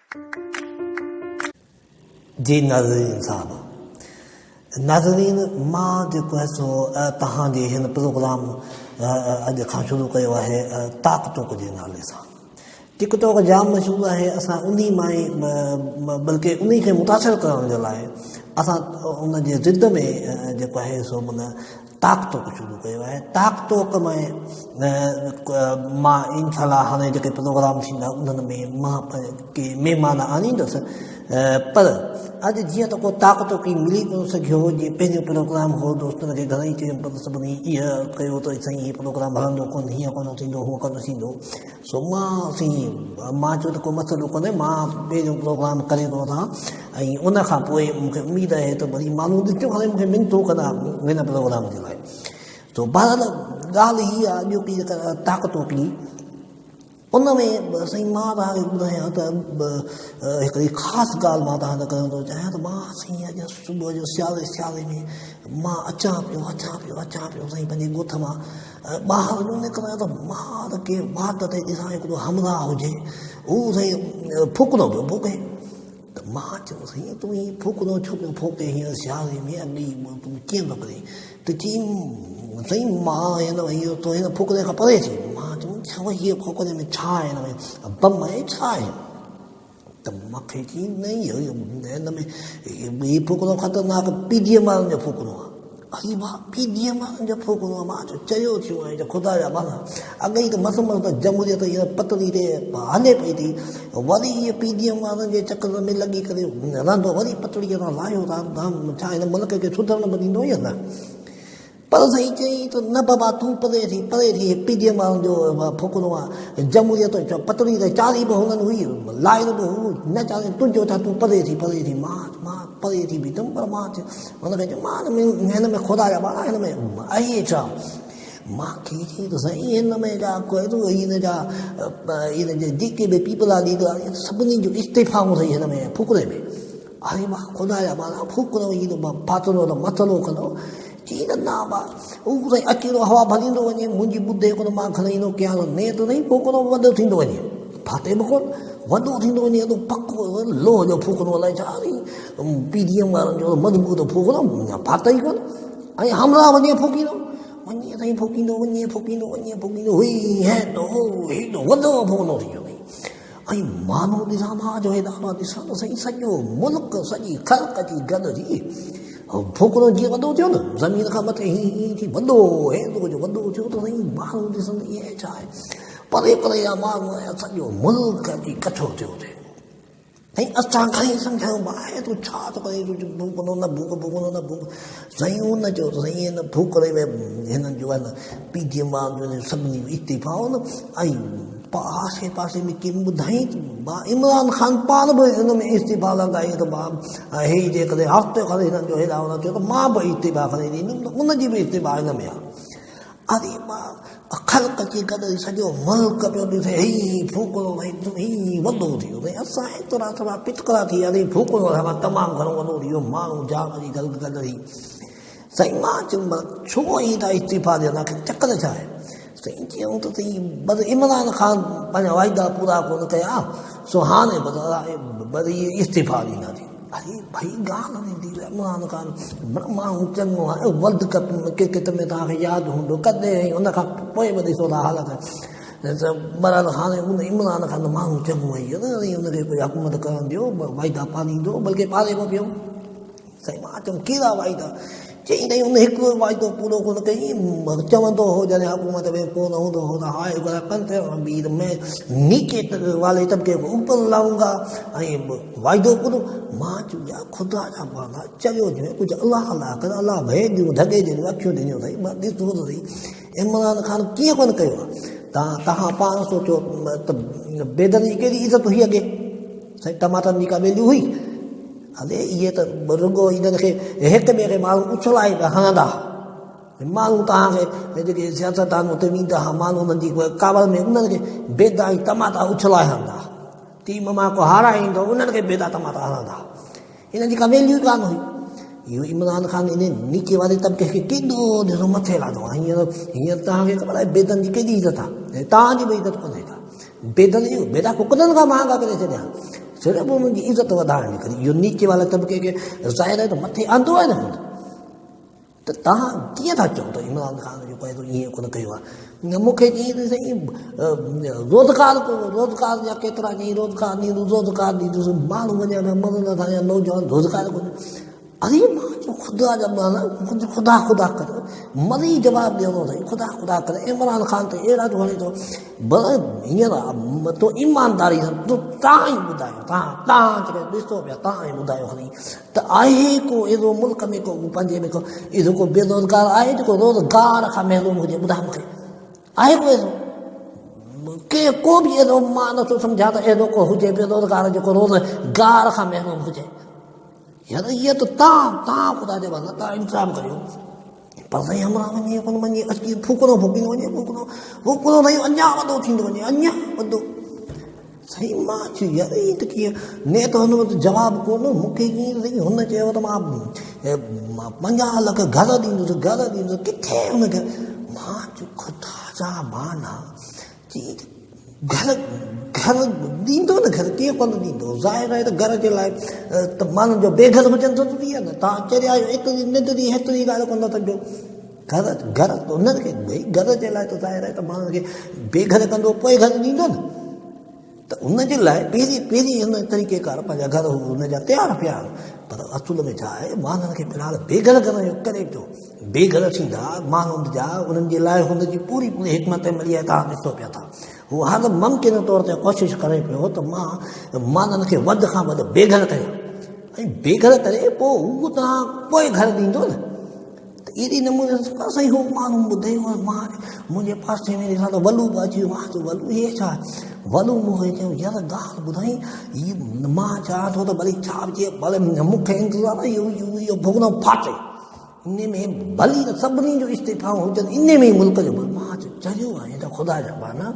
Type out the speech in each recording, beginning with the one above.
जी नाज़रीन साहब, नाज़रीन मां जेको आहे सो तव्हांजे हिन प्रोग्राम अॼु खां शुरू कयो आहे ताक़तोक जे नाले सां। टिकटॉक जाम मशहूरु आहे, असां उन मां ई बल्कि उन खे मुतासिर करण जे लाइ असां उन जे ज़िद में जेको आहे सो माना ताक़तोक शुरू कयो आहे। ताक़तोक में मां इनशाला हाणे जेके प्रोग्राम थींदा उन्हनि में मां के महिमान आणींदुसि, पर अॼु जीअं त को ताक़तोकी मिली कोन सघियो, जीअं पंहिंजो प्रोग्राम हो दोस्तनि खे घणेई चयूं पर सभिनी इहा कयो त साईं हीअ प्रोग्राम हलंदो कोन, हीअं कोन थींदो, हूअं कोन थींदो। सो मां चयो त को मसइलो कोन्हे, मां पंहिंजो प्रोग्राम करे थो वठां ऐं उन खां पोइ मूंखे उमेदु आहे त वरी माण्हू ॾिठो हाणे मूंखे मिनतो कंदा हिन प्रोग्राम जे लाइ। सो बहरहाल ॻाल्हि हीअ आहे ॿियो की जेका ताक़तोकी उन में साईं मां तव्हांखे ॿुधायां त हिकिड़ी ख़ासि ॻाल्हि मां तव्हां सां करणु थो चाहियां त मां साईं अॼु सुबुह जो सियारे में मां अचां पियो साईं पंहिंजे ॻोठ मां ॿाहिरि निकिरां त मां त के वाट ते ॾिसां हिकिड़ो हमराह हुजे, हू साईं फूकंदो पियो फूके। त मां चयो साईं तूं हीअं फूकंदो छो पियो फूके हीअं सियारे में, अॻी तूं कीअं थो करे? त चई साईं मां इहो तो हिन फूकरे खां परे थी। मां चयो छा हीअ फूकरे में छा आहे, हिन में बम आहे छा आहे? त मूंखे चई न हिन में हीअ फूकरो ख़तरनाक PDM वारनि जो फूकरो आहे। अरे वाह, PDM वारनि जो फूकरो आहे? मां चयो थियो आहे त ख़ुदा जा बाना अॻे ई त मस त जमूरियत हीअ पतली ते हले पई थी, वरी इहे PDM वारनि जे चकर में लॻी करे रहंदो, वरी पतड़ीअ सां लाहियो छा हिन मुल्क खे सुधरण बि ॾींदो या न? पर साईं चई त न बाबा तूं परे थी PDM वारनि जो फुकरो आहे, जमूरियत पतड़ी त चारी बि हुननि हुई, लाइन बि हू न चाहे तुंहिंजो छा, तूं परे थी मां परे थी बीठुमि। पर मां हुनखे चयो मां हिन में ख़ुदा जा ॿार हिन में आहे छा? मां खे चई त साईं हिन में जा हिन जे जेके बि पीपल आहे लीडर आहे सभिनी जो इस्तीफ़ाऊं अथई हिन में फुकरे में। अरे मां ख़ुदा जा ॿार फुकरो फाथलो त मसइलो कंदो। चई त न बा हू साईं अकेलो हवा भरींदो वञे, मुंहिंजी ॿुधे कोन, मां खणी ईंदो कयां त ने त साईं फूकरो वॾो थींदो वञे, फाथे बि कोन, वॾो थींदो वञे एॾो पको लोह जो फूकरो अलाए छा PDM वारनि जो मज़बूत फूकरो फाथे ई कोन। ऐं हमराह वञे फूकींदो वञे साईं फूकींदो वञे हुई हेॾो वॾो फूकरो थी वियो। ऐं माण्हू ॾिसां मां जो हेॾा ॾिसां त साईं सॼो मुल्क सॼी ख़ल्क़ जी गॾिजी फूकरो जीअं वॾो थियो न ज़मीन खां मथे हीअं थी वॾो हेॾो जो वॾो थियो त साईं माण्हू ॾिसंदा इहे छा आहे, परे जा माण्हू आया सॼो मुल्क जी कठो थियो थिए। साईं असां घणेई सम्झायूं भाई तूं छा थो करे, फूकरो न भूक साईं उन चयो त साईं हिन फूकरे में हिननि जो आहे न PDM वारनि जो सभिनी इस्तीफ़ा हो न। ऐं आसे पासे में कंहिं ॿुधाई त इमरान ख़ान पाण बि हिन में इस्तीफ़ा लॻाई त हे जेकॾहिं हफ़्ते खनि हिननि जो हेॾा होॾा थियो त मां बि इस्तीफ़ा खणी ॾींदुमि, त उनजी बि इस्तीफ़ा हिन में आहे। अरे ख़ल्क़ जी गॾु सॼो मुल्क पियो ॾिसे ही फूकरो ही वॾो थी वियो। भई असां एतिरा थोरा पितकरा थी विया फूकरो तमामु घणो वॾो थी वियो, माण्हू जाम जी गॾु साईं। मां चयुमि छो ईंदा इस्तीफ़ा ॾियणा चकर छा आहे? साईं चयूं त साईं बस इमरान ख़ान पंहिंजा वाइदा पूरा कोन कया, सो हाणे वरी इस्तीफ़ा ॾींदासीं। अरे भई ॻाल्हि वेंदी इमरान ख़ान माण्हू चङो आहे, वर्ल्ड कप क्रिकेट में तव्हांखे यादि हूंदो कॾहिं उन खां पोइ बि ॾिसो था हालत। बहरहाल हाणे उन इमरान ख़ान माण्हू चङो आहे हुनखे कोई हुकूमत करणु ॾियो, वाइदा पालींदो, बल्कि पाले बि पियो। साईं मां चयुमि कहिड़ा वाइदा? चई नहीं उन हिकिड़ो वाइदो पूरो कोन कई, चवंदो हो जॾहिं हुकूमत में कोन हूंदो हो त हाय मैं नीचे वाले तबके को ऊपर लाऊंगा, ऐं वाइदो पूरो। मां चयो यार ख़ुदा जा बाना चयो कुझु अलाह कर, अलाह भे ॾियो धगे ॾिनो अखियूं ॾिनियो साईं। मां ॾिसो त सही इमरान ख़ान कीअं कोन कयो आहे? तव्हां पाण सोचो त बेदनि जी कहिड़ी इज़त हुई अॻे, साईं टमाटनि जी का वैल्यू हुई? अरे इहे त रुगो इन्हनि खे हिक ॿिए खे माण्हू उछलाए हणंदा, माण्हू तव्हांखे जेके सियासतदान उते वेंदा हुआ माण्हू उन्हनि जी कावड़ में उन्हनि खे बेदा ऐं टमाटा उछलाए हणंदा, टीम मां को हाराईंदो उन्हनि खे बेदा टमाटा हणंदा, हिननि जी का वैल्यू ई कान हुई। इहो इमरान ख़ान इन नीचे वारे तबिके खे केॾो ॾिसो मथे लाथो आहे। हींअर तव्हांखे ख़बर आहे बेदनि जी केॾी इज़त आहे, तव्हांजी बि इज़त कोन्हे का। बेदनि इहो बेदा कुकरनि खां महांगा करे छॾिया। Sera bomu ki izzat wadhane kari yo niche wala tabke ke zaira to mathe ando hai na ta kiya tha chau to Imran Khan jo koi to ye ko na kaiwa mukhe ji se rozgar ya ketra ni rozgar ni to malum ne na madna tha ya nojawan rozgar ko अरे माँ जो खुदा जब ना खुदा खुदा कर मरी जवाब दे दो खुदा खुदा कर इमरान खान तो एड़ा जो है तो बड़ा ये ना तो ईमानदारी से तो ताई बुदायो ता चले दिसो पे ताई बुदायो हनी तो आए को ये दो मुल्क में को पंजे में को ये को बेरोजगार आए तो रोजगार का महलूम मुझे बुदा मुझे आए को के को भी ये दो मानो तो समझाता ये दो को हो जाए बेरोजगार जो को रोजगार का महलूम हो जाए यार ये तो ता खुदा दे वाला ता इंतजाम करियो पर सही हमरा वने कोन मनी अकी फुकनो वने फुकनो नहीं अन्या वदो थिंदो वने अन्या वदो सही मां छु यार ये तो की ने तो न जवाब कोन मुके की सही हुन चयो तो मां 50 लाख घर दींदो किथे हुन के मां छु खुदा जा माना जी घर दींदो न घर के कोन दींदो जाहिर है तो घर जे लाइ त माण्हू जो बेघर हुजनि तो थी न तव्हां अचे आहियो एतिरी निंदरी हेतिरी ॻाल्हि कोन था सम्झो घर उन्हनि खे भई घर जे लाइ त ज़ाहिर आहे त माण्हुनि खे बेघर कंदो पोइ घर ॾींदो न त उनजे लाइ पहिरीं हिन तरीक़ेकार पंहिंजा घर हुनजा तयारु पिया पर असुल में छा आहे माण्हुनि खे फ़िलहाल बेघर करण जो करे पियो बेघर थींदा माण्हुनि जा उन्हनि जे लाइ हुनजी पूरी हिकमत मिली आहे तव्हां ॾिसो पिया था हू हर मुमकिन तौर ते कोशिशि करे पियो त मां माण्हुनि खे वधि खां वधि बेघर कयां ऐं बेघर करे पोइ हू तव्हां पोइ घर ॾींदो न त अहिड़ी नमूने सां हू माण्हू ॿुधायो मां मुंहिंजे पासे में ॾिसां त वलू बि अची वियो मां चयो वलू इहे छा वलू मूंखे चयो यार ॻाल्हि ॿुधाई हीअ मां चवां थो त भली छा चए भले मूंखे इंतज़ारु इहो भुगनो फाटे इन में भली त सभिनी जो इस्तीफ़ा हुजनि इन में मुल्क जो मां चयो आहे त ख़ुदा जा बाना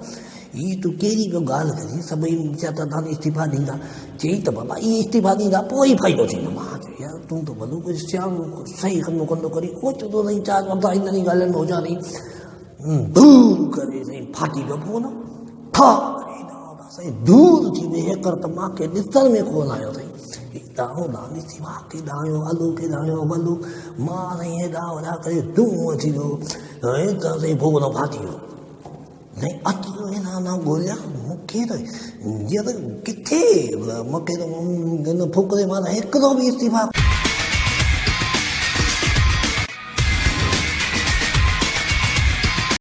हीअ तूं कहिड़ी बि ॻाल्हि करी सभई चया त तव्हां इस्तीफ़ा ॾींदा चई त बाबा इहे इस्तीफ़ा ॾींदा पोइ ई फ़ाइदो थींदो मां चयो यार तूं त भलो कुझु सियाणो सही कमु कंदो करी ओचितो साईं चारि वक़्तु इन्हनि ॻाल्हियुनि में हुजां थी दूर करे साईं फाटी पियो फोन साईं दूर थी वई हेकर त मूंखे ॾिसण में कोन आयो साईं दाणो दाणी थी मूंखे दाणियो आलू खे दाणियो वलू मां साईं हेॾा वॾा करे धूम थी वियो त साईं भोगनो फाटी वियो नहीं अची वियो ना ॻोल्हियां मूंखे त हीअं त किथे मूंखे त हिन फुकरे मां हिकिड़ो बि इस्तीफ़ा